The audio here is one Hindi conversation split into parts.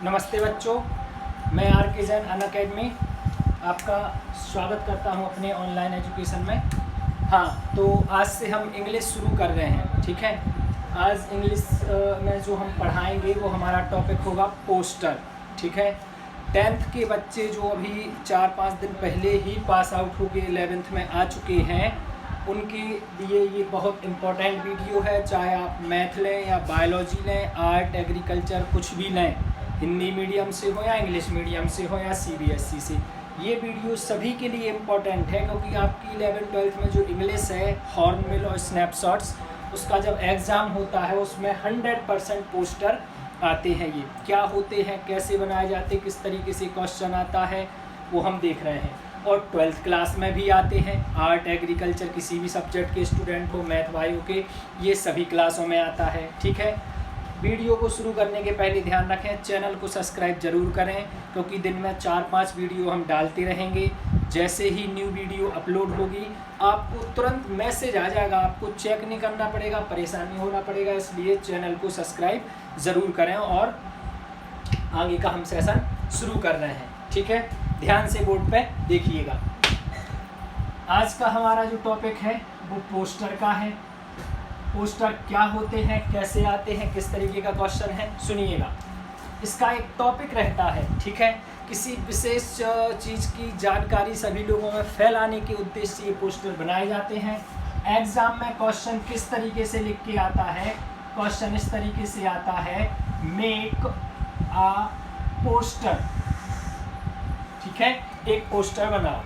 नमस्ते बच्चों, मैं आर के जैन अनअकैडमी आपका स्वागत करता हूं अपने ऑनलाइन एजुकेशन में। हाँ, तो आज से हम इंग्लिश शुरू कर रहे हैं। ठीक है, आज इंग्लिश में जो हम पढ़ाएंगे वो हमारा टॉपिक होगा पोस्टर। ठीक है, 10th के बच्चे जो अभी 4-5 दिन पहले ही पास आउट होके 11th में आ चुके हैं, उनके लिए ये बहुत इम्पोर्टेंट वीडियो है। चाहे आप मैथ लें या बायोलॉजी लें, आर्ट, एग्रीकल्चर, कुछ भी लें, हिंदी मीडियम से हो या इंग्लिश मीडियम से हो या CBSE से, ये वीडियो सभी के लिए इम्पोर्टेंट है। क्योंकि आपकी 11th-12th में जो इंग्लिश है, हॉर्नबिल और स्नैपशॉट्स, उसका जब एग्ज़ाम होता है उसमें 100% पोस्टर आते हैं। ये क्या होते हैं, कैसे बनाए जाते हैं, किस तरीके से क्वेश्चन आता है, वो हम देख रहे हैं। और 12th क्लास में भी आते हैं। आर्ट, एग्रीकल्चर, किसी भी सब्जेक्ट के स्टूडेंट हो, मैथ वायु के, ये सभी क्लासों में आता है। ठीक है, वीडियो को शुरू करने के पहले ध्यान रखें, चैनल को सब्सक्राइब जरूर करें, क्योंकि दिन में 4-5 वीडियो हम डालते रहेंगे। जैसे ही न्यू वीडियो अपलोड होगी आपको तुरंत मैसेज आ जाएगा, आपको चेक नहीं करना पड़ेगा, परेशान नहीं होना पड़ेगा। इसलिए चैनल को सब्सक्राइब ज़रूर करें और आगे का हम सेशन शुरू कर रहे हैं। ठीक है, ध्यान से बोर्ड पे देखिएगा। आज का हमारा जो टॉपिक है वो पोस्टर का है। पोस्टर क्या होते हैं, कैसे आते हैं, किस तरीके का क्वेश्चन है, सुनिएगा। इसका एक टॉपिक रहता है। ठीक है, किसी विशेष चीज़ की जानकारी सभी लोगों में फैलाने के उद्देश्य से ये पोस्टर बनाए जाते हैं। एग्जाम में क्वेश्चन किस तरीके से लिख के आता है, क्वेश्चन इस तरीके से आता है, मेक आ पोस्टर। ठीक है, एक पोस्टर बनाओ।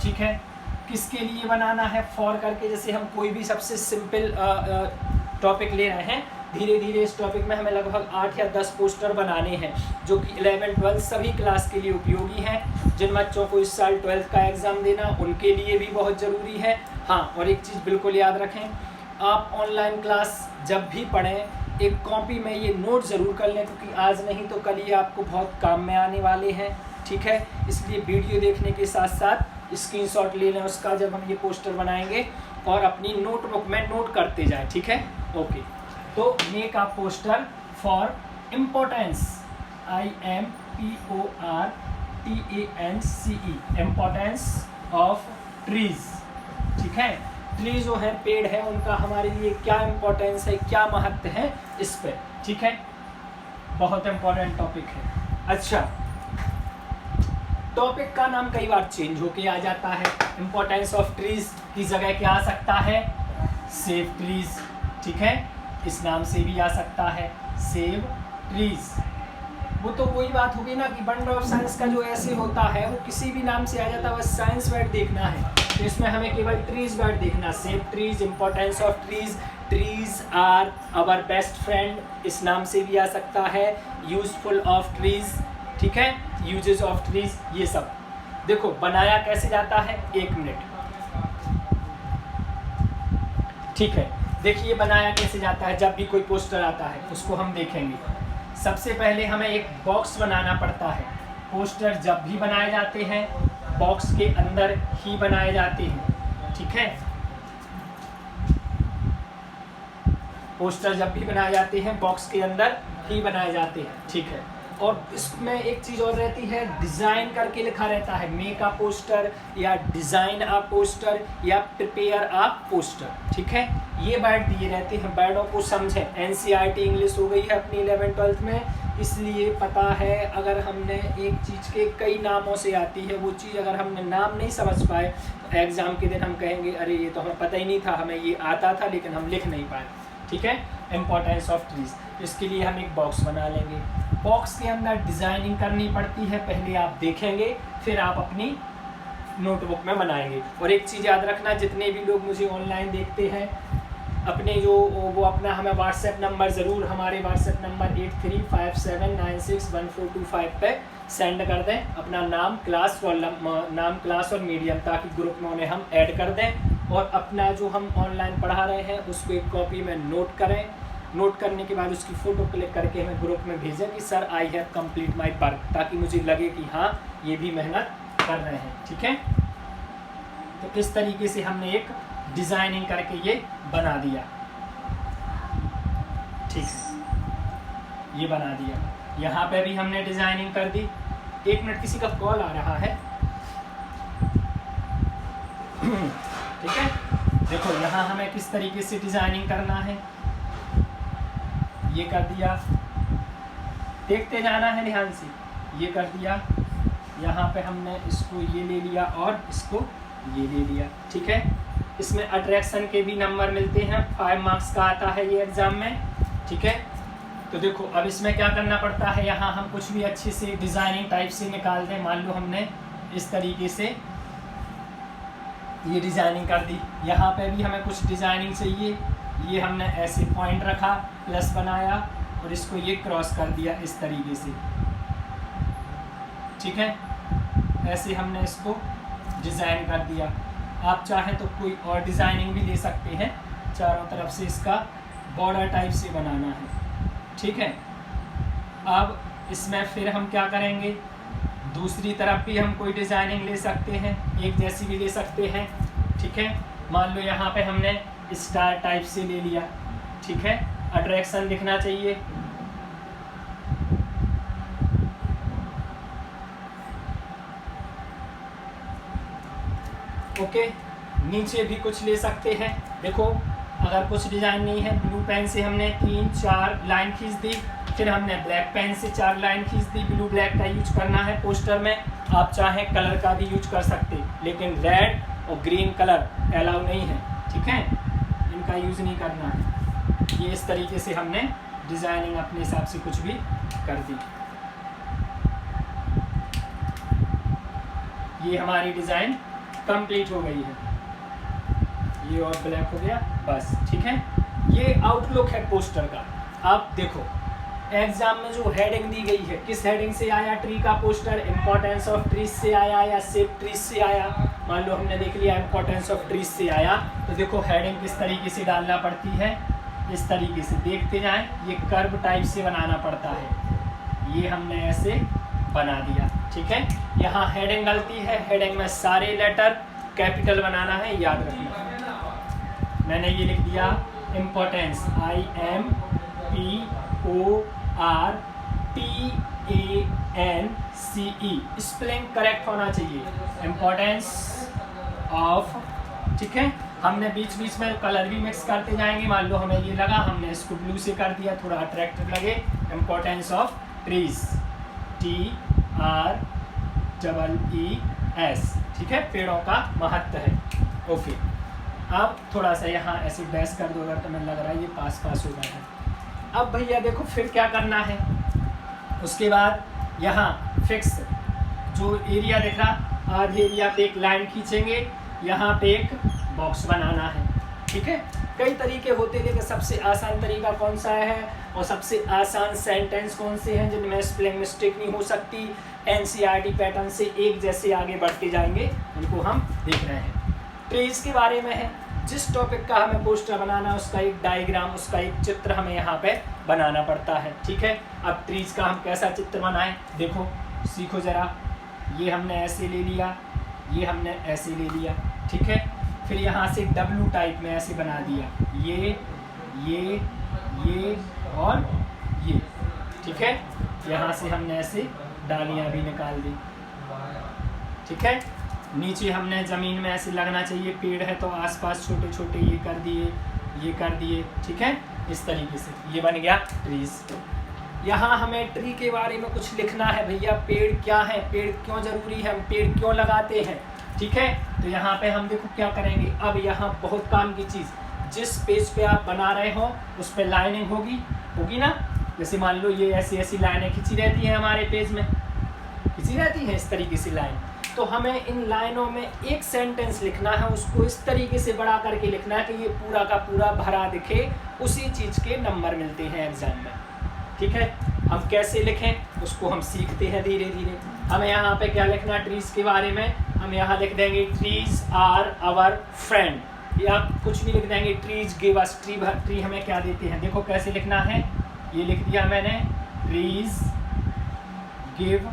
ठीक है, किसके लिए बनाना है, फॉर करके, जैसे हम कोई भी सबसे सिंपल टॉपिक ले रहे हैं, धीरे धीरे इस टॉपिक में हमें लगभग 8 या 10 पोस्टर बनाने हैं, जो कि 11-12 सभी क्लास के लिए उपयोगी हैं। जिन बच्चों को इस साल 12th का एग्ज़ाम देना, उनके लिए भी बहुत ज़रूरी है। हाँ, और एक चीज़ बिल्कुल याद रखें, आप ऑनलाइन क्लास जब भी पढ़ें, एक कॉपी में ये नोट ज़रूर कर लें, क्योंकि आज नहीं तो कल ये आपको बहुत काम में आने वाले हैं। ठीक है, इसलिए वीडियो देखने के साथ साथ स्क्रीनशॉट ले लें उसका, जब हम ये पोस्टर बनाएंगे, और अपनी नोटबुक में नोट करते जाएं। ठीक है, ओके। तो make a poster for importance, IMPORTANCE, importance of trees. ठीक है, ट्री जो है, पेड़ है, उनका हमारे लिए क्या इम्पोर्टेंस है, क्या महत्व है, इस पे। ठीक है, बहुत इम्पोर्टेंट टॉपिक है। अच्छा, टॉपिक का नाम कई बार चेंज होके आ जाता है। इम्पोर्टेंस ऑफ ट्रीज की जगह क्या आ सकता है, सेव ट्रीज। ठीक है, इस नाम से भी आ सकता है, सेव ट्रीज। वो तो वही बात होगी ना कि बंडल ऑफ साइंस का जो ऐसे होता है वो किसी भी नाम से आ जाता है, बस साइंस वर्ड देखना है, तो इसमें हमें केवल ट्रीज वर्ड देखना। Save trees, importance of trees, trees are our best friend, इस नाम से भी आ सकता है, यूजफुल ऑफ ट्रीज। ठीक है, यूजेस ऑफ ट्रीज, ये सब। देखो बनाया कैसे जाता है, 1 मिनट। ठीक है, देखिए बनाया कैसे जाता है। जब भी कोई पोस्टर आता है उसको हम देखेंगे। सबसे पहले हमें एक बॉक्स बनाना पड़ता है। पोस्टर जब भी बनाए जाते हैं बॉक्स के अंदर ही बनाए जाते हैं। ठीक है, पोस्टर जब भी बनाए जाते हैं बॉक्स के अंदर ही बनाए जाते हैं। ठीक है, और इसमें एक चीज़ और रहती है, डिज़ाइन करके लिखा रहता है, मेक अ पोस्टर या डिज़ाइन अ पोस्टर या प्रिपेयर अ पोस्टर। ठीक है, ये वर्ड दिए रहते हैं, वर्डों को समझें। NCERT इंग्लिश हो गई है अपनी 11th-12th में, इसलिए पता है अगर हमने एक चीज़ के कई नामों से आती है, वो चीज़ अगर हमने नाम नहीं समझ पाए तो एग्ज़ाम के दिन हम कहेंगे अरे ये तो हमें पता ही नहीं था, हमें ये आता था लेकिन हम लिख नहीं पाए। ठीक है, इम्पोर्टेंस ऑफ ट्रीज। इसके लिए हम एक बॉक्स बना लेंगे। बॉक्स के अंदर डिज़ाइनिंग करनी पड़ती है, पहले आप देखेंगे फिर आप अपनी नोटबुक में बनाएंगे। और एक चीज़ याद रखना, जितने भी लोग मुझे ऑनलाइन देखते हैं, अपने जो वो अपना हमें व्हाट्सएप नंबर ज़रूर, हमारे व्हाट्सएप नंबर 8357961425 पे सेंड कर दें अपना नाम, क्लास और मीडियम, ताकि ग्रुप में उन्हें हम ऐड कर दें। और अपना जो हम ऑनलाइन पढ़ा रहे हैं उसको एक कॉपी में नोट करें। नोट करने के बाद उसकी फ़ोटो क्लिक करके हमें ग्रुप में भेजें कि sir I have complete my work, ताकि मुझे लगे कि हाँ ये भी मेहनत कर रहे हैं। ठीक है, तो इस तरीके से हमने एक डिज़ाइनिंग करके ये बना दिया। ठीक है, ये बना दिया। यहाँ पे भी हमने डिजाइनिंग कर दी। 1 मिनट, किसी का कॉल आ रहा है। ठीक है, देखो यहाँ हमें किस तरीके से डिजाइनिंग करना है, ये कर दिया, देखते जाना है ध्यान से, ये कर दिया। यहाँ पे हमने इसको ये ले लिया और इसको ये ले लिया। ठीक है, इसमें अट्रैक्शन के भी नंबर मिलते हैं, 5 मार्क्स का आता है ये एग्जाम में। ठीक है, तो देखो अब इसमें क्या करना पड़ता है, यहाँ हम कुछ भी अच्छे से डिजाइनिंग टाइप से निकाल दें। मान लो हमने इस तरीके से ये डिजाइनिंग कर दी, यहाँ पे भी हमें कुछ डिजाइनिंग चाहिए। ये हमने ऐसे पॉइंट रखा, प्लस बनाया और इसको ये क्रॉस कर दिया इस तरीके से। ठीक है, ऐसे हमने इसको डिज़ाइन कर दिया। आप चाहें तो कोई और डिज़ाइनिंग भी ले सकते हैं, चारों तरफ से इसका बॉर्डर टाइप से बनाना है। ठीक है, अब इसमें फिर हम क्या करेंगे, दूसरी तरफ भी हम कोई डिज़ाइनिंग ले सकते हैं, एक जैसी भी ले सकते हैं। ठीक है, मान लो यहाँ पे हमने स्टार टाइप से ले लिया। ठीक है, अट्रैक्शन लिखना चाहिए। ओके, नीचे भी कुछ ले सकते हैं। देखो अगर कुछ डिज़ाइन नहीं है, ब्लू पेन से हमने 3-4 लाइन खींच दी, फिर हमने ब्लैक पेन से 4 लाइन खींच दी। ब्लू ब्लैक का यूज करना है पोस्टर में, आप चाहें कलर का भी यूज कर सकते, लेकिन रेड और ग्रीन कलर अलाउ नहीं है। ठीक है, इनका यूज़ नहीं करना है। ये इस तरीके से हमने डिज़ाइनिंग अपने हिसाब से कुछ भी कर दी। ये हमारी डिज़ाइन कंप्लीट हो गई है। ये और ब्लैक हो गया बस। ठीक है, ये आउटलुक है पोस्टर का। अब देखो एग्जाम में जो हेडिंग दी गई है, किस हेडिंग से आया, ट्री का पोस्टर, इम्पोर्टेंस ऑफ ट्रीज से आया या सेफ ट्रीज से आया। मान लो हमने देख लिया इम्पोर्टेंस ऑफ ट्रीज से आया, तो देखो हेडिंग किस तरीके से डालना पड़ती है, इस तरीके से देखते जाएं। ये कर्व टाइप से बनाना पड़ता है, ये हमने ऐसे बना दिया। ठीक है, यहाँ हेडिंग डलती है, हेडिंग में सारे लेटर कैपिटल बनाना है, याद रखना। मैंने ये लिख दिया इम्पोर्टेंस, IMPORTANCE, स्पेलिंग करेक्ट होना चाहिए, इम्पोर्टेंस ऑफ। ठीक है, हमने बीच बीच में कलर भी मिक्स करते जाएंगे। मान लो हमें ये लगा, हमने इसको ब्लू से कर दिया, थोड़ा अट्रैक्टिव लगे। Importance of trees, TREES। ठीक है, पेड़ों का महत्व है। ओके, अब थोड़ा सा यहाँ ऐसे डैश कर दो अगर तुम्हें लग रहा है ये पास हो गया है। अब भैया देखो फिर क्या करना है, उसके बाद यहाँ फिक्स जो एरिया दिख रहा, आधे एरिया पे एक लाइन खींचेंगे, यहाँ पे एक बॉक्स बनाना है। ठीक है, कई तरीके होते हैं, लेकिन सबसे आसान तरीका कौन सा है और सबसे आसान सेंटेंस कौन से हैं जिनमें स्पेलिंग मिस्टेक नहीं हो सकती, NCERT पैटर्न से एक जैसे आगे बढ़ते जाएंगे, उनको हम देख रहे हैं। ट्रीज के बारे में है, जिस टॉपिक का हमें पोस्टर बनाना है उसका एक डायग्राम, उसका एक चित्र हमें यहाँ पे बनाना पड़ता है। ठीक है, अब ट्रीज का हम कैसा चित्र बनाएं, देखो सीखो ज़रा। ये हमने ऐसे ले लिया, ये हमने ऐसे ले लिया। ठीक है, फिर यहाँ से W टाइप में ऐसे बना दिया, ये और ये। ठीक है, यहाँ से हमने ऐसे डालियाँ भी निकाल दी। ठीक है, नीचे हमने ज़मीन में ऐसे लगना चाहिए, पेड़ है तो आसपास छोटे छोटे ये कर दिए। ठीक है, इस तरीके से ये बन गया ट्रीज। यहाँ हमें ट्री के बारे में कुछ लिखना है भैया, पेड़ क्या है, पेड़ क्यों ज़रूरी है, हम पेड़ क्यों लगाते हैं। ठीक है, तो यहाँ पे हम देखो क्या करेंगे। अब यहाँ बहुत काम की चीज़, जिस पेज पे आप बना रहे हो उस पर लाइनिंग होगी ना। जैसे मान लो ये ऐसी लाइनें खिंची रहती हैं हमारे पेज में, खिंची रहती हैं इस तरीके से लाइन, तो हमें इन लाइनों में एक सेंटेंस लिखना है, उसको इस तरीके से बड़ा करके लिखना है कि ये पूरा का पूरा भरा दिखे, उसी चीज़ के नंबर मिलते हैं एग्जाम में। ठीक है, हम कैसे लिखें उसको हम सीखते हैं धीरे धीरे। हमें यहाँ पे क्या लिखना ट्रीज के बारे में, हम यहाँ लिख देंगे ट्रीज आर आवर फ्रेंड, या कुछ भी लिख देंगे ट्रीज गिव अस। ट्री हमें क्या देते हैं, देखो कैसे लिखना है, ये लिख दिया मैंने, ट्रीज गिव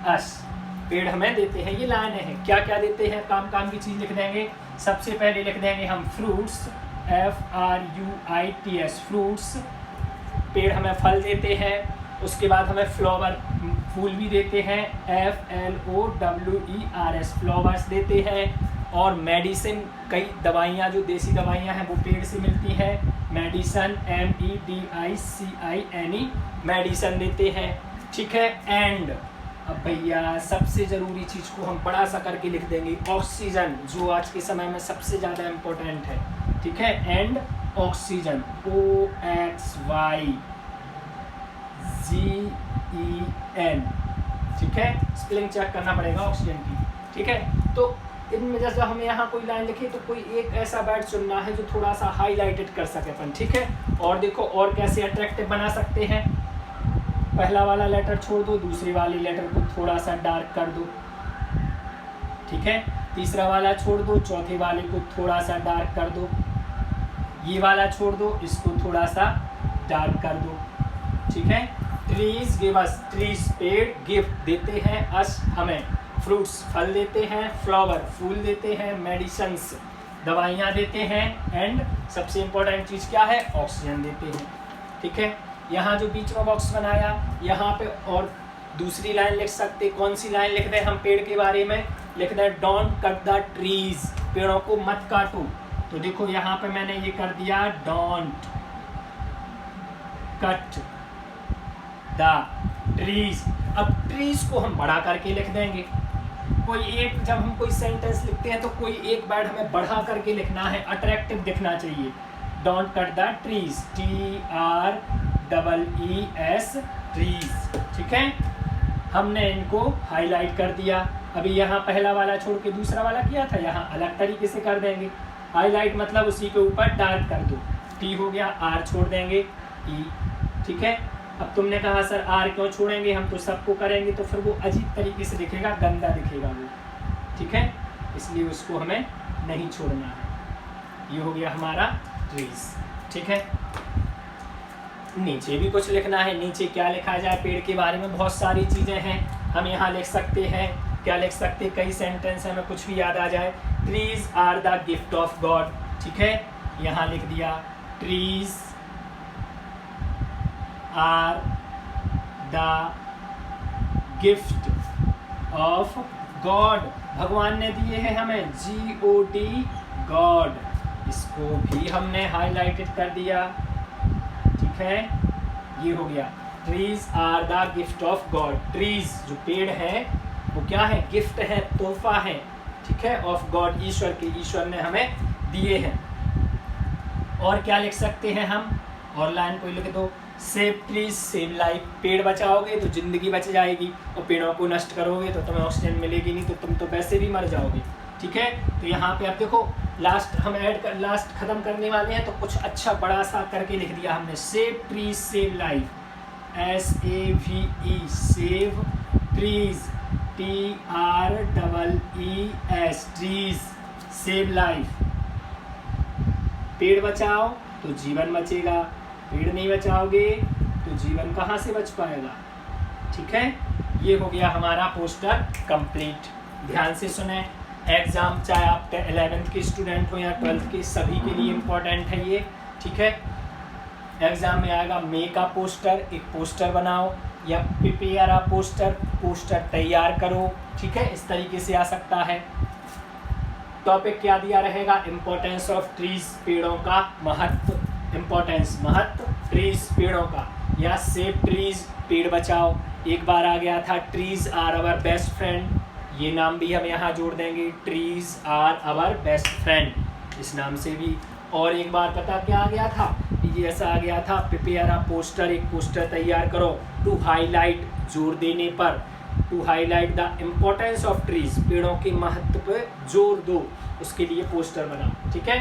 अस, पेड़ हमें देते हैं। ये लाइन है, क्या क्या देते हैं, काम की चीज़ लिख देंगे। सबसे पहले लिख देंगे हम फ्रूट्स, FRUITS, फ्रूट्स, पेड़ हमें फल देते हैं। उसके बाद हमें फ्लावर फूल भी देते हैं, FLOWERS फ्लावर्स देते हैं। और मेडिसिन, कई दवाइयाँ जो देसी दवाइयाँ हैं वो पेड़ से मिलती हैं, मेडिसन MEDICINE मेडिसन देते हैं, ठीक है। एंड अब भैया सबसे ज़रूरी चीज़ को हम बड़ा सा करके लिख देंगे, ऑक्सीजन, जो आज के समय में सबसे ज़्यादा इम्पोर्टेंट है, ठीक है। एंड ऑक्सीजन, OXYGEN, ठीक है। स्पेलिंग चेक करना पड़ेगा ऑक्सीजन की, ठीक है। तो इनमें जैसे हमें यहाँ कोई लाइन लिखी तो कोई एक ऐसा वर्ड चुनना है जो थोड़ा सा हाईलाइटेड कर सके अपन, ठीक है। और देखो और कैसे अट्रैक्टिव बना सकते हैं, पहला वाला लेटर छोड़ दो, दूसरी वाली लेटर को थोड़ा सा डार्क कर दो, ठीक है। तीसरा वाला छोड़ दो, चौथे वाले को थोड़ा सा डार्क कर दो, ये वाला छोड़ दो, इसको थोड़ा सा डार्क कर दो, ठीक है। ट्रीज गिव अस, ट्रीज पेड़, गिफ्ट देते हैं, अस हमें, फ्रूट्स फल देते हैं, फ्लावर फूल देते हैं, मेडिसिन्स दवाइयाँ देते हैं, एंड सबसे इम्पोर्टेंट चीज़ क्या है, ऑक्सीजन देते हैं, ठीक है। यहाँ जो बीच में बॉक्स बनाया, यहाँ पे और दूसरी लाइन लिख सकते, कौन सी लाइन लिख दें हम पेड़ के बारे में, लिख दें डोंट कट द ट्रीज, पेड़ों को मत काटो। तो देखो यहाँ पे मैंने ये कर दिया, डोंट कट द ट्रीज। अब ट्रीज को हम बड़ा करके लिख देंगे, कोई एक, जब हम कोई सेंटेंस लिखते हैं तो कोई एक वर्ड हमें बढ़ा करके लिखना है, अट्रैक्टिव दिखना चाहिए। Don't cut the trees, TREES trees, ठीक है। हमने इनको हाईलाइट कर दिया। अभी यहाँ पहला वाला छोड़ के दूसरा वाला किया था, यहाँ अलग तरीके से कर देंगे। हाईलाइट मतलब उसी के ऊपर डार्क कर दो, T हो गया, R छोड़ देंगे, E, ठीक है। अब तुमने कहा सर R क्यों छोड़ेंगे, हम तो सबको करेंगे तो फिर वो अजीब तरीके से दिखेगा, गंदा दिखेगा वो, ठीक है, इसलिए उसको हमें नहीं छोड़ना है। ये हो गया हमारा ट्रीज, ठीक है। नीचे भी कुछ लिखना है, नीचे क्या लिखा जाए, पेड़ के बारे में बहुत सारी चीज़ें हैं, हम यहाँ लिख सकते हैं, क्या लिख सकते हैं, कई सेंटेंस हैं, हमें कुछ भी याद आ जाए। Trees are the gift of God, ठीक है, यहाँ लिख दिया, trees are the gift of God, भगवान ने दिए हैं हमें, GOD गॉड, इसको भी हमने हाईलाइटेड कर दिया, ठीक है। ये हो गया, trees are the gift of God, trees जो पेड़ है वो क्या है, गिफ्ट है, तोहफा है, ठीक है, ऑफ गॉड, ईश्वर के, ईश्वर ने हमें दिए हैं। और क्या लिख सकते हैं हम, और लाइन कोई लिख दो, सेव ट्रीज सेव लाइफ, पेड़ बचाओगे तो जिंदगी बच जाएगी, और पेड़ों को नष्ट करोगे तो तुम्हें ऑक्सीजन मिलेगी नहीं, तो तुम तो वैसे भी मर जाओगे, ठीक है। तो यहाँ पे अब देखो लास्ट हम लास्ट खत्म करने वाले हैं, तो कुछ अच्छा बड़ा सा करके लिख दिया हमने, save trees save life, SAVE save trees, TREES trees save life, पेड़ बचाओ तो जीवन बचेगा, पेड़ नहीं बचाओगे तो जीवन कहाँ से बच पाएगा, ठीक है। ये हो गया हमारा पोस्टर कंप्लीट। ध्यान से सुने, एग्ज़ाम चाहे आप 11th के स्टूडेंट हो या 12th के, सभी के लिए इम्पोर्टेंट है ये, ठीक है। एग्ज़ाम में आएगा मेक अ पोस्टर, एक पोस्टर बनाओ, या प्रिपेयर अ पोस्टर, पोस्टर तैयार करो, ठीक है, इस तरीके से आ सकता है। टॉपिक क्या दिया रहेगा, इम्पोर्टेंस ऑफ ट्रीज, पेड़ों का महत्व, इम्पोर्टेंस महत्व ट्रीज पेड़ों का, या सेव ट्रीज पेड़ बचाओ। एक बार आ गया था trees are our best friend, ये नाम भी हम यहाँ जोड़ देंगे, trees are our best friend, इस नाम से भी। और एक बार पता क्या आ गया था, ये ऐसा आ गया था, प्रिपेयर अ पोस्टर, एक पोस्टर तैयार करो, टू हाईलाइट, जोर देने पर, to highlight the importance of trees, पेड़ों के महत्व पर जोर दो, उसके लिए पोस्टर बनाओ, ठीक है।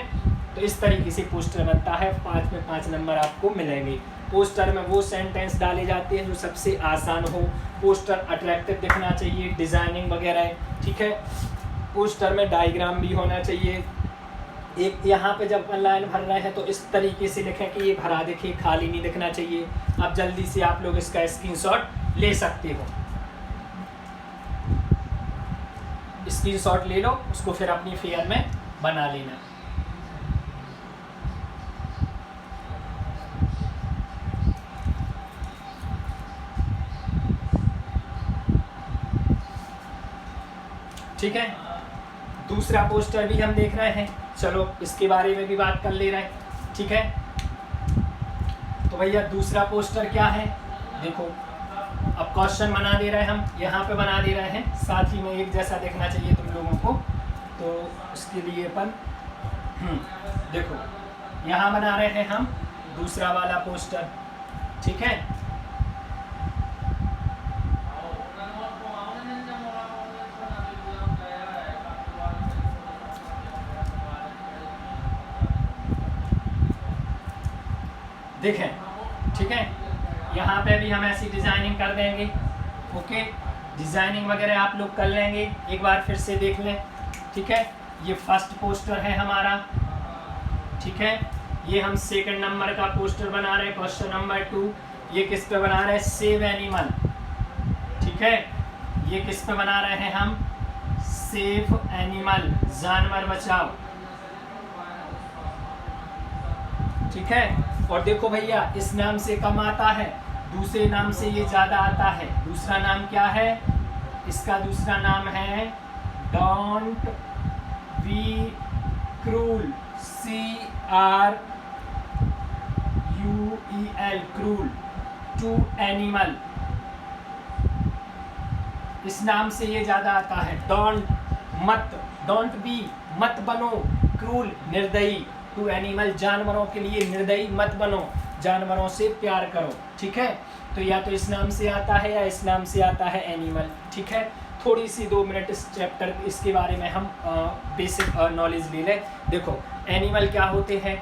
तो इस तरीके से पोस्टर बनता है, 5 में 5 नंबर आपको मिलेंगे। पोस्टर में वो सेंटेंस डाले जाते हैं जो सबसे आसान हो, पोस्टर अट्रैक्टिव दिखना चाहिए, डिज़ाइनिंग वगैरह, ठीक है। पोस्टर में डायग्राम भी होना चाहिए। एक यहाँ पे जब लाइन भर रहे हैं तो इस तरीके से लिखें कि ये भरा दिखे, खाली नहीं दिखना चाहिए। अब जल्दी से आप लोग इसका स्क्रीनशॉट ले सकते हो, स्क्रीनशॉट ले लो, उसको फिर अपनी फेयर में बना लेना। ठीक है। दूसरा पोस्टर भी हम देख रहे हैं, चलो इसके बारे में भी बात कर ले रहे हैं, ठीक है। तो भैया दूसरा पोस्टर क्या है, देखो अब क्वेश्चन बना दे रहे हैं हम, यहाँ पे बना दे रहे हैं, साथ ही में एक जैसा देखना चाहिए तुम लोगों को, तो उसके लिए अपन देखो यहाँ बना रहे हैं हम दूसरा वाला पोस्टर, ठीक है। देखें, ठीक है, यहाँ पे भी हम ऐसी डिजाइनिंग कर देंगे, ओके। डिजाइनिंग वगैरह आप लोग कर लेंगे, एक बार फिर से देख लें, ठीक है। ये फर्स्ट पोस्टर है हमारा, ठीक है। ये हम सेकंड नंबर का पोस्टर बना रहे हैं, क्वेश्चन नंबर 2। ये किस पे बना रहे हैं, सेव एनिमल, ठीक है। ये किस पे बना रहे हैं हम, सेव एनिमल, जानवर बचाओ, ठीक है। और देखो भैया इस नाम से कम आता है, दूसरे नाम से ये ज़्यादा आता है। दूसरा नाम क्या है, इसका दूसरा नाम है don't be cruel, CRUEL, cruel to animal, इस नाम से ये ज़्यादा आता है। डोंट मत, डोंट बी मत बनो, क्रूल निर्दयी, टू एनिमल जानवरों के लिए निर्दयी मत बनो, जानवरों से प्यार करो, ठीक है। तो या तो इस नाम से आता है या इस नाम से आता है एनिमल, ठीक है। थोड़ी सी 2 मिनट इस चैप्टर इसके बारे में हम बेसिक नॉलेज ले लें। देखो एनिमल क्या होते हैं,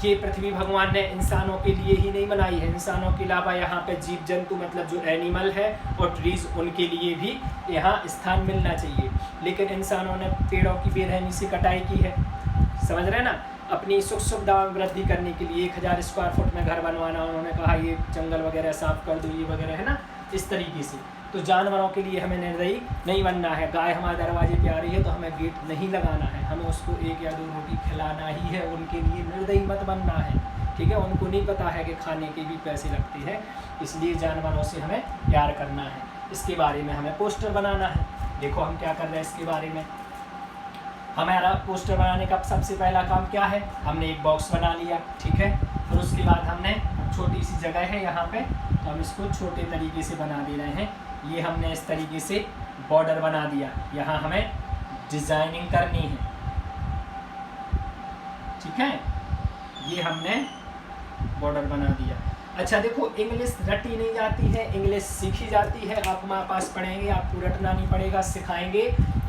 ये पृथ्वी भगवान ने इंसानों के लिए ही नहीं बनाई है, इंसानों के अलावा यहाँ पे जीव जंतु मतलब जो एनिमल है और ट्रीज उनके लिए भी यहाँ स्थान मिलना चाहिए। लेकिन इंसानों ने पेड़ों की बेरहमी से कटाई की है, समझ रहे हैं ना, अपनी सुख सुविधा वृद्धि करने के लिए 1000 स्क्वायर फुट में घर बनवाना, उन्होंने कहा ये जंगल वगैरह साफ कर दो, ये वगैरह है ना, इस तरीके से। तो जानवरों के लिए हमें निर्दयी नहीं बनना है। गाय हमारे दरवाजे पे आ रही है तो हमें गेट नहीं लगाना है, हमें उसको 1 या 2 रोटी खिलाना ही है, उनके लिए निर्दयी मत बनना है, ठीक है। उनको नहीं पता है कि खाने के भी पैसे लगते हैं, इसलिए जानवरों से हमें प्यार करना है। इसके बारे में हमें पोस्टर बनाना है। देखो हम क्या कर रहे हैं इसके बारे में, हमारा पोस्टर बनाने का सबसे पहला काम क्या है, हमने एक बॉक्स बना लिया, ठीक है। फिर उसके बाद हमने छोटी सी जगह है यहाँ पे, तो हम इसको छोटे तरीके से बना दे रहे हैं। ये हमने इस तरीके से बॉर्डर बना दिया, यहाँ हमें डिजाइनिंग करनी है, ठीक है। ये हमने बॉर्डर बना दिया। अच्छा देखो इंग्लिश रटी नहीं जाती है, इंग्लिश सीखी जाती है। आप हमारे पास पढ़ेंगे, आपको रटना नहीं पड़ेगा, सिखाएंगे।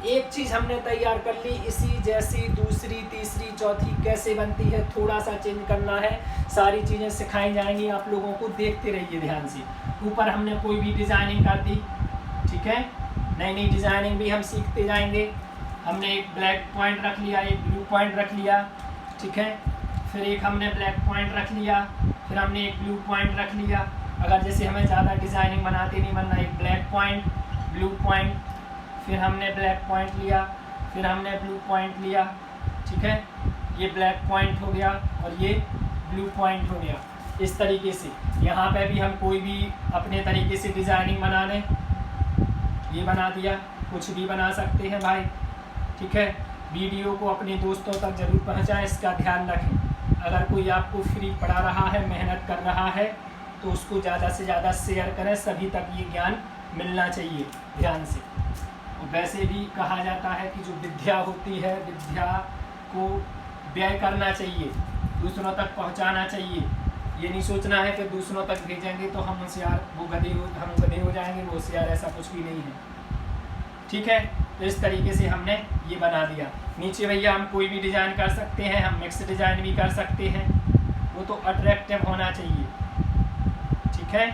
एक चीज़ हमने तैयार कर ली, इसी जैसी दूसरी तीसरी चौथी कैसे बनती है, थोड़ा सा चेंज करना है, सारी चीज़ें सिखाई जाएंगी, आप लोगों को देखते रहिए ध्यान से। ऊपर हमने कोई भी डिज़ाइनिंग कर दी, ठीक है, नई नई डिज़ाइनिंग भी हम सीखते जाएंगे। हमने एक ब्लैक पॉइंट रख लिया, एक ब्लू पॉइंट रख लिया, ठीक है, फिर एक हमने ब्लैक पॉइंट रख लिया, फिर हमने एक ब्लू पॉइंट रख लिया। अगर जैसे हमें ज़्यादा डिज़ाइनिंग बनाते नहीं बनना, एक ब्लैक पॉइंट, ब्लू पॉइंट, फिर हमने ब्लैक पॉइंट लिया, फिर हमने ब्लू पॉइंट लिया, ठीक है। ये ब्लैक पॉइंट हो गया और ये ब्लू पॉइंट हो गया। इस तरीके से यहाँ पे भी हम कोई भी अपने तरीके से डिज़ाइनिंग बना लें, ये बना दिया, कुछ भी बना सकते हैं भाई, ठीक है। वीडियो को अपने दोस्तों तक ज़रूर पहुँचाएँ, इसका ध्यान रखें। अगर कोई आपको फ्री पढ़ा रहा है, मेहनत कर रहा है, तो उसको ज़्यादा से ज़्यादा शेयर करें, सभी तक ये ज्ञान मिलना चाहिए ध्यान से। और वैसे भी कहा जाता है कि जो विद्या होती है, विद्या को व्यय करना चाहिए, दूसरों तक पहुंचाना चाहिए। ये नहीं सोचना है कि दूसरों तक भेजेंगे तो हम होशियार, हम गधे हो जाएंगे, वो होशियार, ऐसा कुछ भी नहीं है, ठीक है। तो इस तरीके से हमने ये बना दिया। नीचे भैया हम कोई भी डिज़ाइन कर सकते हैं, हम मिक्स डिज़ाइन भी कर सकते हैं, वो तो अट्रैक्टिव होना चाहिए, ठीक है।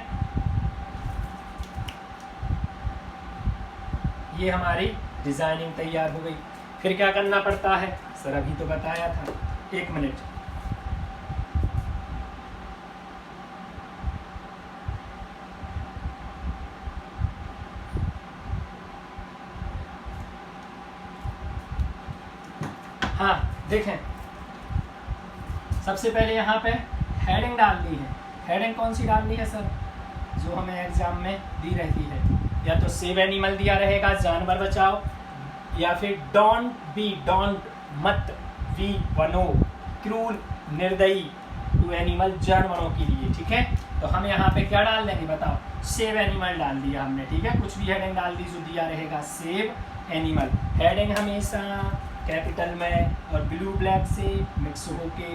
ये हमारी डिज़ाइनिंग तैयार हो गई। फिर क्या करना पड़ता है सर, अभी तो बताया था, 1 मिनट। हाँ देखें, सबसे पहले यहाँ पे हेडिंग डालनी है। हेडिंग कौन सी डालनी है सर, जो हमें एग्जाम में दी रहती है, या तो सेव एनिमल दिया रहेगा, जानवर बचाओ, या फिर डोंट बी, डोंट मत, वी बनो, क्रूर निर्दयी, टू एनिमल जानवरों के लिए, ठीक है। तो हम यहाँ पे क्या डाल देंगे बताओ, सेव एनिमल डाल दिया हमने, ठीक है। कुछ भी हेडिंग डाल दी जो दिया रहेगा, सेव एनिमल। हेडिंग हमेशा कैपिटल में और ब्लू ब्लैक से मिक्स होके,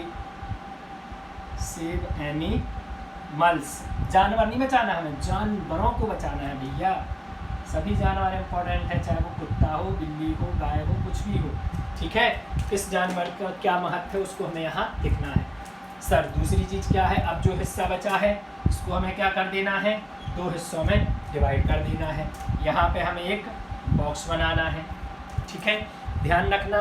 सेव एनिमल्स, जानवर नहीं बचाना हमें, जानवरों को बचाना है भैया। सभी जानवर इंपॉर्टेंट है, चाहे वो कुत्ता हो, बिल्ली हो, गाय हो, कुछ भी हो, ठीक है। इस जानवर का क्या महत्व है उसको हमें यहाँ लिखना है। सर दूसरी चीज़ क्या है, अब जो हिस्सा बचा है इसको हमें क्या कर देना है, 2 हिस्सों में डिवाइड कर देना है। यहाँ पे हमें एक बॉक्स बनाना है, ठीक है। ध्यान रखना,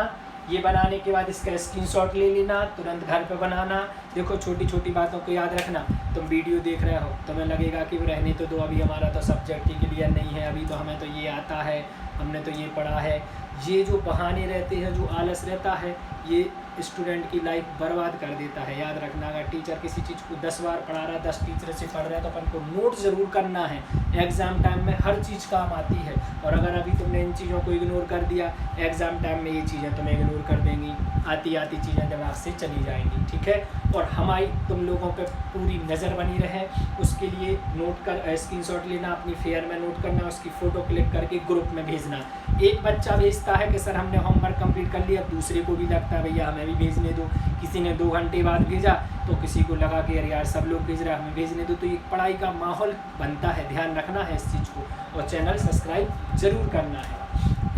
ये बनाने के बाद इसका स्क्रीनशॉट ले लेना, तुरंत घर पे बनाना। देखो छोटी छोटी बातों को याद रखना। तुम वीडियो देख रहे हो तुम्हें लगेगा कि रहने तो दो, अभी हमारा तो सब्जेक्ट ही क्लियर नहीं है, अभी तो हमें तो ये आता है, हमने तो ये पढ़ा है। ये जो बहाने रहते हैं, जो आलस रहता है, ये स्टूडेंट की लाइफ बर्बाद कर देता है। याद रखना, अगर टीचर किसी चीज़ को 10 बार पढ़ा रहा है, 10 टीचर से पढ़ रहा है, तो अपन को नोट ज़रूर करना है। एग्ज़ाम टाइम में हर चीज़ काम आती है, और अगर अभी तुमने इन चीज़ों को इग्नोर कर दिया, एग्ज़ाम टाइम में ये चीज़ें तुम्हें इग्नोर कर देंगी, आती आती चीज़ें दिमाग से चली जाएंगी, ठीक है। और हमारी तुम लोगों पे पूरी नज़र बनी रहे, उसके लिए नोट कर स्क्रीनशॉट लेना, अपनी फेयर में नोट करना, उसकी फ़ोटो क्लिक करके ग्रुप में भेजना। एक बच्चा भेजता है कि सर हमने होमवर्क कंप्लीट कर लिया, दूसरे को भी लगता है भैया हमें भी भेजने दो। किसी ने 2 घंटे बाद भेजा तो किसी को लगा कि यार सब लोग भेज रहे हैं, हमें भेजने दो। तो ये पढ़ाई का माहौल बनता है, ध्यान रखना है इस चीज़ को, और चैनल सब्सक्राइब ज़रूर करना है।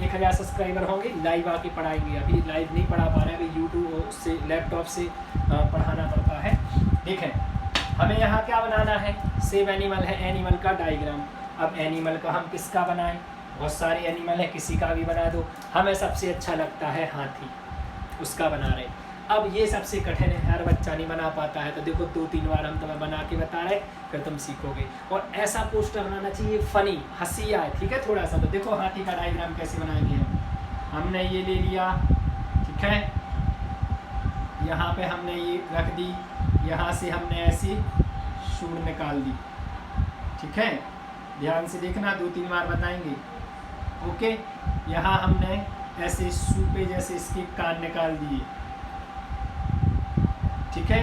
1000 सब्सक्राइबर होंगे, लाइव आके पढ़ाएंगे। अभी लाइव नहीं पढ़ा पा रहे हैं, अभी यूट्यूब से लैपटॉप से पढ़ाना पड़ता है। देखें हमें यहाँ क्या बनाना है, सेव एनिमल है, एनिमल का डायग्राम। अब एनिमल का हम किसका बनाएं, बहुत सारे एनिमल है, किसी का भी बना दो। हमें सबसे अच्छा लगता है हाथी, उसका बना रहे। अब ये सबसे कठिन है, हर बच्चा नहीं बना पाता है, तो देखो 2-3 बार हम तुम्हें बना के बता रहे, फिर तुम सीखोगे। और ऐसा पोस्टर बनाना चाहिए फनी, हंसी आए, ठीक है थोड़ा सा। तो देखो हाथी का डायग्राम कैसे बनाएंगे हम। हमने ये ले लिया, ठीक है, यहाँ पे हमने ये रख दी, यहाँ से हमने ऐसी सूर निकाल दी, ठीक है। ध्यान से देखना, 2-3 बार बताएंगे, ओके। यहाँ हमने ऐसे सूपे जैसे इसके कान निकाल दिए, ठीक है।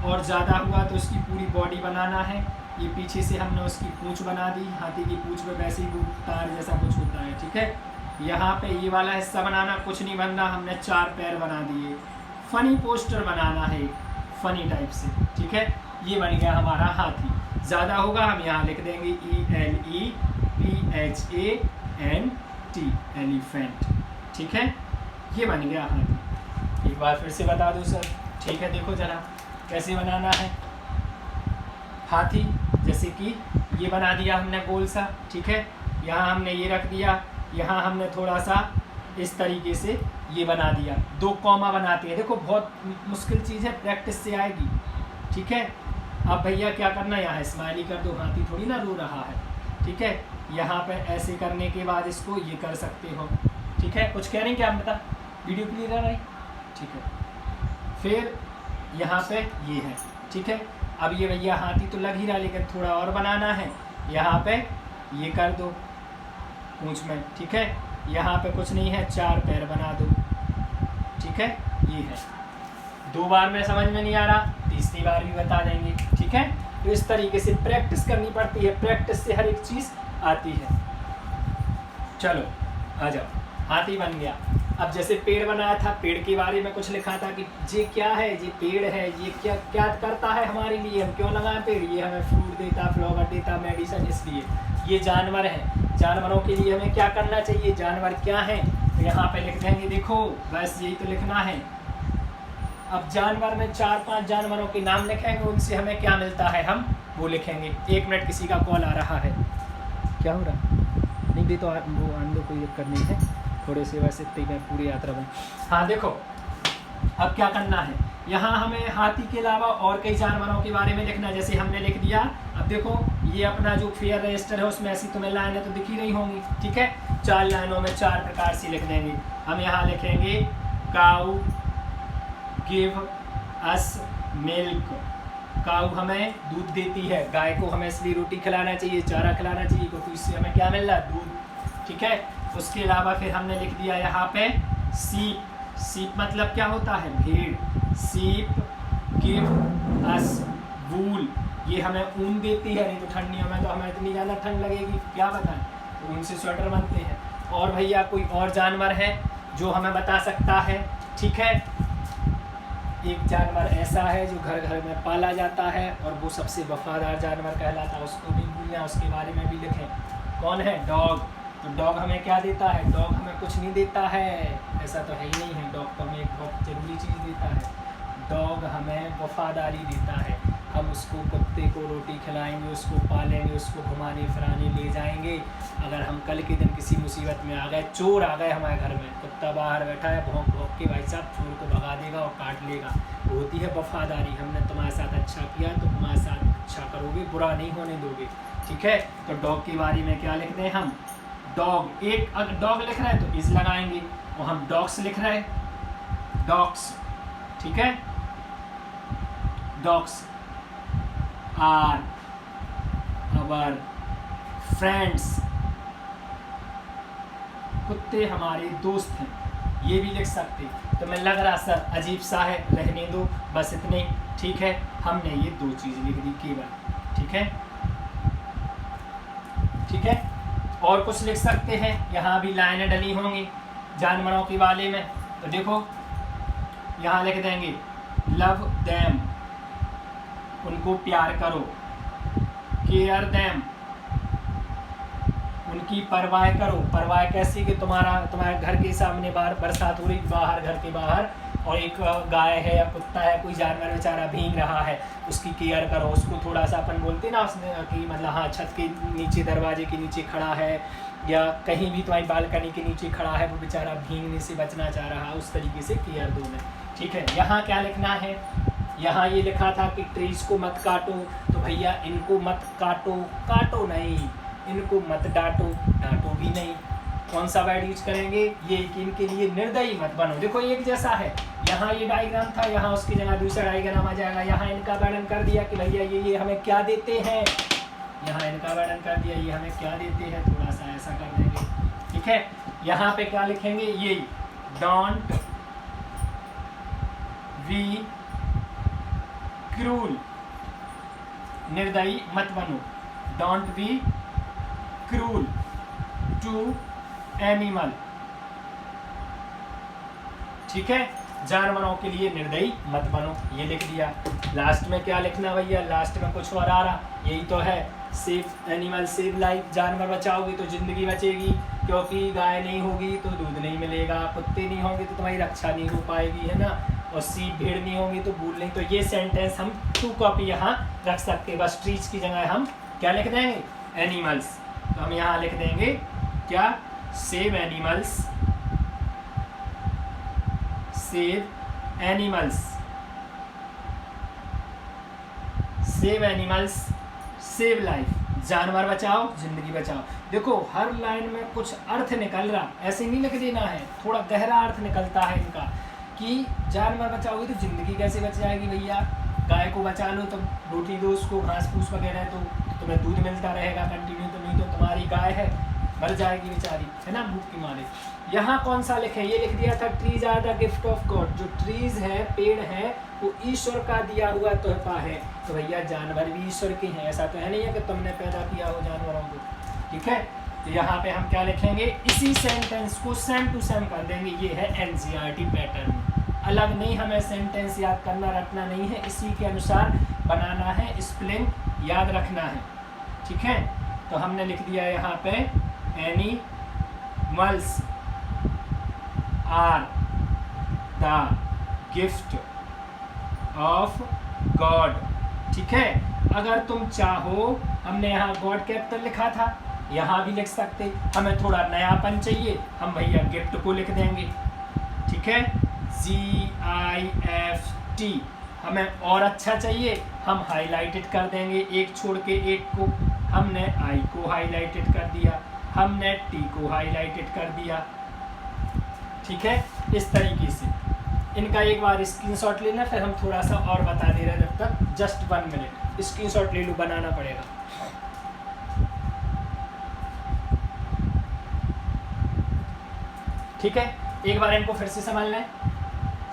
और ज़्यादा हुआ तो इसकी पूरी बॉडी बनाना है। ये पीछे से हमने उसकी पूंछ बना दी, हाथी की पूंछ में वैसे ही वो तार जैसा कुछ होता है, ठीक है। यहाँ पे ये वाला हिस्सा बनाना, कुछ नहीं बनना, हमने 4 पैर बना दिए। फनी पोस्टर बनाना है फनी टाइप से, ठीक है। ये बन गया हमारा हाथी। ज़्यादा होगा हम यहाँ लिख देंगे ELEPHANT, एलिफेंट, ठीक है। ये बन गया हाथी। एक बार फिर से बता दो सर, ठीक है। देखो जरा कैसे बनाना है हाथी, जैसे कि ये बना दिया हमने गोल सा, ठीक है। यहाँ हमने ये रख दिया, यहाँ हमने थोड़ा सा इस तरीके से ये बना दिया। 2 कॉमा बनाते हैं, देखो बहुत मुश्किल चीज़ है, प्रैक्टिस से आएगी, ठीक है। अब भैया क्या करना, यहाँ स्माइली कर दो, हाथी थोड़ी ना रो रहा है, ठीक है। यहाँ पे ऐसे करने के बाद इसको ये कर सकते हो, ठीक है। कुछ कह रहे हैं क्या, बता, वीडियो क्लियर आ रहा है, ठीक है। फिर यहाँ पे ये है, ठीक है। अब ये भैया हाथी तो लग ही रहा, लेकिन थोड़ा और बनाना है। यहाँ पे ये कर दो पूंछ में, ठीक है। यहाँ पे कुछ नहीं है, 4 पैर बना दो, ठीक है। ये है, 2 बार में समझ में नहीं आ रहा, तीसरी बार भी बता देंगे, ठीक है। तो इस तरीके से प्रैक्टिस करनी पड़ती है, प्रैक्टिस से हर एक चीज़ आती है। चलो आ जाओ, हाथी बन गया। अब जैसे पेड़ बनाया था, पेड़ के बारे में कुछ लिखा था कि ये क्या है, ये पेड़ है, ये क्या क्या करता है हमारे लिए, हम क्यों लगाएं पेड़, ये हमें फ्रूट देता, फ्लावर देता, मेडिसिन, इसलिए। ये जानवर हैं, जानवरों के लिए हमें क्या करना चाहिए, जानवर क्या हैं, तो यहाँ पे लिख देंगे, देखो बस यही तो लिखना है। अब जानवर में 4-5 जानवरों के नाम लिखेंगे, उनसे हमें क्या मिलता है हम वो लिखेंगे। 1 मिनट, किसी का कॉल आ रहा है, क्या हो रहा, नहीं भी तो वो आने दो, कोई दिक्कत नहीं है, थोड़े से वैसे मैं पूरी यात्रा में। हाँ देखो अब क्या करना है, यहाँ हमें हाथी के अलावा और कई जानवरों के बारे में लिखना, जैसे हमने लिख दिया। अब देखो ये अपना जो फेयर रजिस्टर है उसमें ऐसी तुम्हें लाइनें तो दिख ही रही होंगी, ठीक है। 4 लाइनों में 4 प्रकार से लिख देंगे। हम यहाँ लिखेंगे काऊ गिव अस मिल्क, काऊ हमें दूध देती है, गाय को हमें इसलिए रोटी खिलाना चाहिए, चारा खिलाना चाहिए, क्योंकि इससे हमें क्या मिल रहा है, दूध, ठीक है। उसके अलावा फिर हमने लिख दिया यहाँ पे सीप। सीप मतलब क्या होता है? भेड़। सीप गिव अस वूल, ये हमें ऊन देती है। नहीं तो ठंडियों में तो हमें इतनी ज़्यादा ठंड लगेगी, क्या बताएं, तो उनसे स्वेटर बनते हैं। और भैया कोई और जानवर है जो हमें बता सकता है? ठीक है, एक जानवर ऐसा है जो घर घर में पाला जाता है और वो सबसे वफादार जानवर कहलाता है, उसको भी भूलें, उसके बारे में भी लिखें। कौन है? डॉग। तो डॉग हमें क्या देता है? डॉग हमें कुछ नहीं देता है, ऐसा तो है ही नहीं है। डॉग तो हमें एक बहुत ज़रूरी चीज़ देता है, डॉग हमें वफादारी देता है। हम उसको, कुत्ते को रोटी खिलाएंगे, उसको पालेंगे, उसको घुमाने फिराने ले जाएंगे। अगर हम कल के दिन किसी मुसीबत में आ गए, चोर आ गए हमारे घर में, कुत्ता बाहर बैठा है, भौंक भौंक के भाई साहब चोर को भगा देगा और काट लेगा। वो होती है वफादारी। हमने तुम्हारे साथ अच्छा किया तो तुम्हारे साथ अच्छा करोगे, बुरा नहीं होने दोगे। ठीक है, तो डॉग के बारे में क्या लिख दें हम? डॉग। एक अगर डॉग लिख रहे हैं तो इज लगाएंगे, और हम डॉग्स लिख रहे हैं, डॉग्स। ठीक है, डॉग्स आर आवर फ्रेंड्स, कुत्ते हमारे दोस्त हैं, ये भी लिख सकते। तो मैं लग रहा सर अजीब सा है, रहने दो, बस इतने। ठीक है, हमने ये दो चीज़ लिख दी केवल। ठीक है, ठीक है, और कुछ लिख सकते हैं। यहाँ भी लाइनें डली होंगी जानवरों के बारे में, तो देखो यहाँ लिख देंगे लव देम, उनको प्यार करो। केयर देम, उनकी परवाह करो। परवाह कैसी कि तुम्हारे घर के सामने बाहर बरसात हो रही, बाहर घर के बाहर, और एक गाय है या कुत्ता है, कोई जानवर बेचारा भीग रहा है, उसकी केयर करो। उसको थोड़ा सा अपन बोलते ना उसने कि मतलब हाँ छत के नीचे, दरवाजे के नीचे खड़ा है, या कहीं भी तुम्हारी बालकनी के नीचे खड़ा है, वो बेचारा भीगने से बचना चाह रहा है, उस तरीके से केयर दो में। ठीक है, यहाँ क्या लिखना है? यहाँ ये लिखा था कि ट्रीज को मत काटो, तो भैया इनको मत काटो, काटो नहीं, इनको मत डांटो, डांटो भी नहीं। कौन सा वर्ड यूज करेंगे? ये कि इनके लिए निर्दयी मत बनो। देखो एक जैसा है, यहाँ ये डायग्राम था, यहाँ उसकी जगह दूसरा डायग्राम आ जाएगा। यहाँ इनका वर्णन कर दिया कि भैया ये हमें क्या देते हैं, यहाँ इनका वर्णन कर दिया ये हमें क्या देते हैं, थोड़ा सा ऐसा कर देंगे। ठीक है, यहाँ पे क्या लिखेंगे? ये डोंट बी क्रूल, निर्दयी मत बनो। Don't be cruel to animal. ठीक है, जानवरों के लिए निर्दयी मत बनो, ये लिख दिया। लास्ट में क्या लिखना भैया? लास्ट में कुछ और आ रहा, यही तो है, सेव एनिमल सेव लाइफ। जानवर बचाओगे तो जिंदगी बचेगी, क्योंकि गाय नहीं होगी तो दूध नहीं मिलेगा, कुत्ते नहीं होंगे तो तुम्हारी रक्षा नहीं हो पाएगी, है ना, और सीप भेड़ नहीं होंगी तो भूल नहीं। तो ये सेंटेंस हम 2 कॉपी यहाँ रख सकते हैं। बस ट्रीज की जगह हम क्या लिख देंगे? एनिमल्स। तो हम यहाँ लिख देंगे क्या? Save animals, save animals, save animals save life. जानवर बचाओ, जिंदगी बचाओ। देखो हर लाइन में कुछ अर्थ निकल रहा, ऐसे नहीं लिख देना है, थोड़ा गहरा अर्थ निकलता है इनका कि जानवर बचाओगे तो जिंदगी कैसे बच जाएगी भैया? गाय को बचा लो तो रोटी दो उसको, घास फूस वगैरह, तो तुम्हें दूध मिलता रहेगा कंटिन्यू, तो नहीं तो तुम्हारी गाय है मर जाएगी बेचारी, है ना, भूख के मारे। यहाँ कौन सा लिखे? ये लिख दिया था trees are the gift of God. जो ट्रीज है, पेड़ है, वो ईश्वर का दिया हुआ तोहफा है। तो भैया जानवर भी ईश्वर के हैं, ऐसा तो है नहीं है कि तुमने पैदा किया हो जानवरों को। ठीक है, तो यहाँ पे हम क्या लिखेंगे? इसी सेंटेंस को सेम टू सेम कर देंगे। ये है एनसीईआरटी पैटर्न, अलग नहीं हमें सेंटेंस याद करना रखना नहीं है, इसी के अनुसार बनाना है, स्पेलिंग याद रखना है। ठीक है, तो हमने लिख दिया यहाँ पे animals are the gift of God. ठीक है, अगर तुम चाहो, हमने यहाँ गॉड कैपिटल लिखा था, यहाँ भी लिख सकते। हमें थोड़ा नयापन चाहिए, हम भैया गिफ्ट को लिख देंगे। ठीक है, GIFT। हमें और अच्छा चाहिए, हम हाईलाइटेड कर देंगे, एक छोड़ के एक को। हमने I को हाईलाइटेड कर दिया, हमने T को हाईलाइटेड कर दिया। ठीक है, इस तरीके से इनका एक बार स्क्रीनशॉट लेना, फिर हम थोड़ा सा और बता दे रहे हैं। जब तक जस्ट 1 मिनट स्क्रीनशॉट ले लो, बनाना पड़ेगा। ठीक है, एक बार इनको फिर से समझ लें।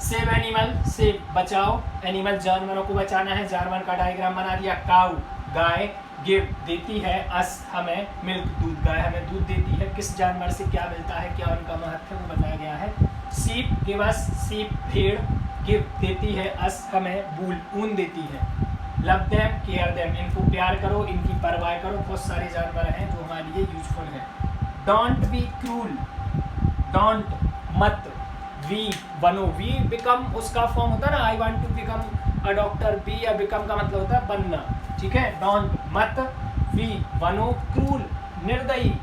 सेव एनिमल, सेव बचाओ, एनिमल जानवरों को बचाना है, जानवर का डायग्राम बना दिया। काऊ गाय, गिव देती है, अस हमें, मिल्क दूध, गाय हमें दूध देती है। किस जानवर से क्या मिलता है, क्या उनका महत्व है वो बताया गया है। सीप गिव अस, सीप भेड़, गिव देती है, अस हमें, वूल ऊन देती है। लव देम केयर देम, इनको प्यार करो, इनकी परवाह करो। बहुत सारे जानवर हैं जो हमारे लिए यूजफुल हैं। डोंट बी क्रूल, डोंट मत, वी बनो, वी बिकम उसका फॉर्म होता है ना, I want to become a doctor, be या बिकम का मतलब होता है बनना, ठीक है। डोंट मत, वी बनो, क्रूल निर्दयी।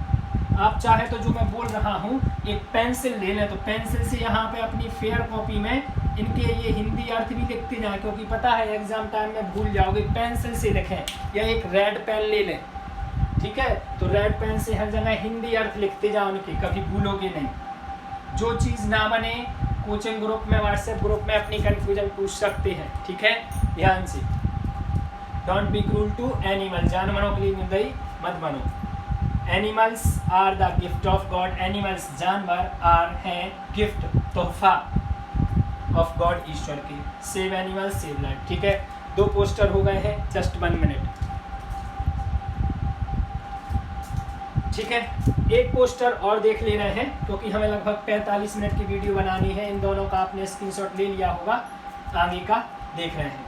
आप चाहे तो जो मैं बोल रहा हूँ एक पेंसिल ले लें, तो पेंसिल से यहाँ पे अपनी फेयर कॉपी में इनके ये हिंदी अर्थ भी लिखते जाएं, क्योंकि पता है एग्जाम टाइम में भूल जाओगे। पेंसिल से लिखें, या एक रेड पेन ले लें, ठीक है, तो रेड पेन से हर जगह हिंदी अर्थ लिखते जाओ उनके, कभी भूलोगे नहीं। जो चीज़ ना बने कोचिंग ग्रुप में, व्हाट्सएप ग्रुप में अपनी कन्फ्यूजन पूछ सकते हैं, ठीक है, ध्यान से। Don't be cruel to animal, जानवरों के लिए निर्दयी मत बनो। Animals are the gift of God, animals जानवर आर हैं गिफ्ट तोहफा ऑफ गॉड ईश्वर की। सेव एनिमल सेव लाइफ, ठीक है। 2 पोस्टर हो गए हैं, जस्ट 1 मिनट, ठीक है। एक पोस्टर और देख ले रहे हैं, क्योंकि हमें लगभग 45 मिनट की वीडियो बनानी है। इन दोनों का आपने स्क्रीनशॉट ले लिया होगा, आगे का देख रहे हैं,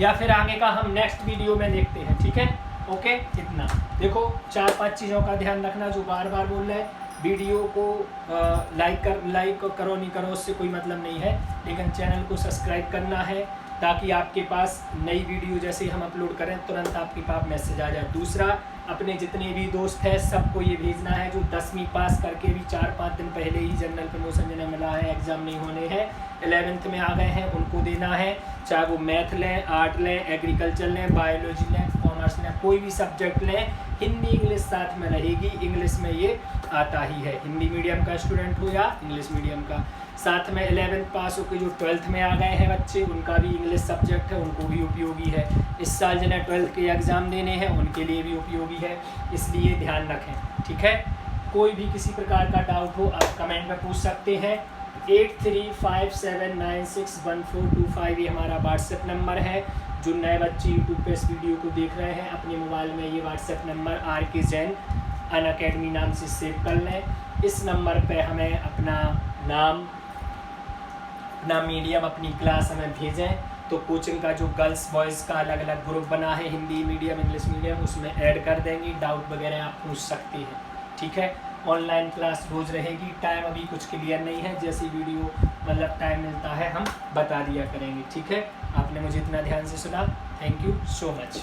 या फिर आगे का हम नेक्स्ट वीडियो में देखते हैं, ठीक है। ओके, इतना देखो। 4-5 चीज़ों का ध्यान रखना जो बार बार बोल रहे हैं। वीडियो को लाइक करो नहीं करो उससे कोई मतलब नहीं है, लेकिन चैनल को सब्सक्राइब करना है, ताकि आपके पास नई वीडियो जैसे हम अपलोड करें तुरंत आपके पास मैसेज आ जाए। दूसरा, अपने जितने भी दोस्त हैं सबको ये भेजना है जो 10वीं पास करके भी 4-5 दिन पहले ही जनरल प्रमोशन जिन्हें मिला है, एग्ज़ाम नहीं होने हैं, 11th में आ गए हैं, उनको देना है। चाहे वो मैथ लें, आर्ट लें, एग्रीकल्चर लें, बायोलॉजी लें, कॉमर्स लें, कोई भी सब्जेक्ट लें, हिंदी इंग्लिश साथ में रहेगी। इंग्लिश में ये आता ही है, हिंदी मीडियम का स्टूडेंट हो या इंग्लिश मीडियम का। साथ में 11th पास होकर जो 12th में आ गए हैं बच्चे, उनका भी इंग्लिश सब्जेक्ट है, उनको भी उपयोगी है। इस साल जिन्हें 12th के एग्ज़ाम देने हैं उनके लिए भी उपयोगी है, इसलिए ध्यान रखें, ठीक है। कोई भी किसी प्रकार का डाउट हो आप कमेंट में पूछ सकते हैं। 8357961425 ये हमारा व्हाट्सएप नंबर है। जो नए बच्चे यूट्यूब पे इस वीडियो को देख रहे हैं, अपने मोबाइल में ये WhatsApp number RK Jain Unacademy नाम से सेव कर लें। इस नंबर पे हमें अपना नाम, अपना मीडियम, अपनी क्लास हमें भेजें, तो कोचिंग का जो गर्ल्स बॉयज़ का अलग अलग ग्रुप बना है, हिंदी मीडियम इंग्लिश मीडियम, उसमें ऐड कर देंगे। डाउट वगैरह आप पूछ सकते हैं, ठीक है। ऑनलाइन क्लास रोज़ रहेगी, टाइम अभी कुछ क्लियर नहीं है, जैसी वीडियो मतलब टाइम मिलता है हम बता दिया करेंगे, ठीक है। आपने मुझे इतना ध्यान से सुना, थैंक यू सो मच।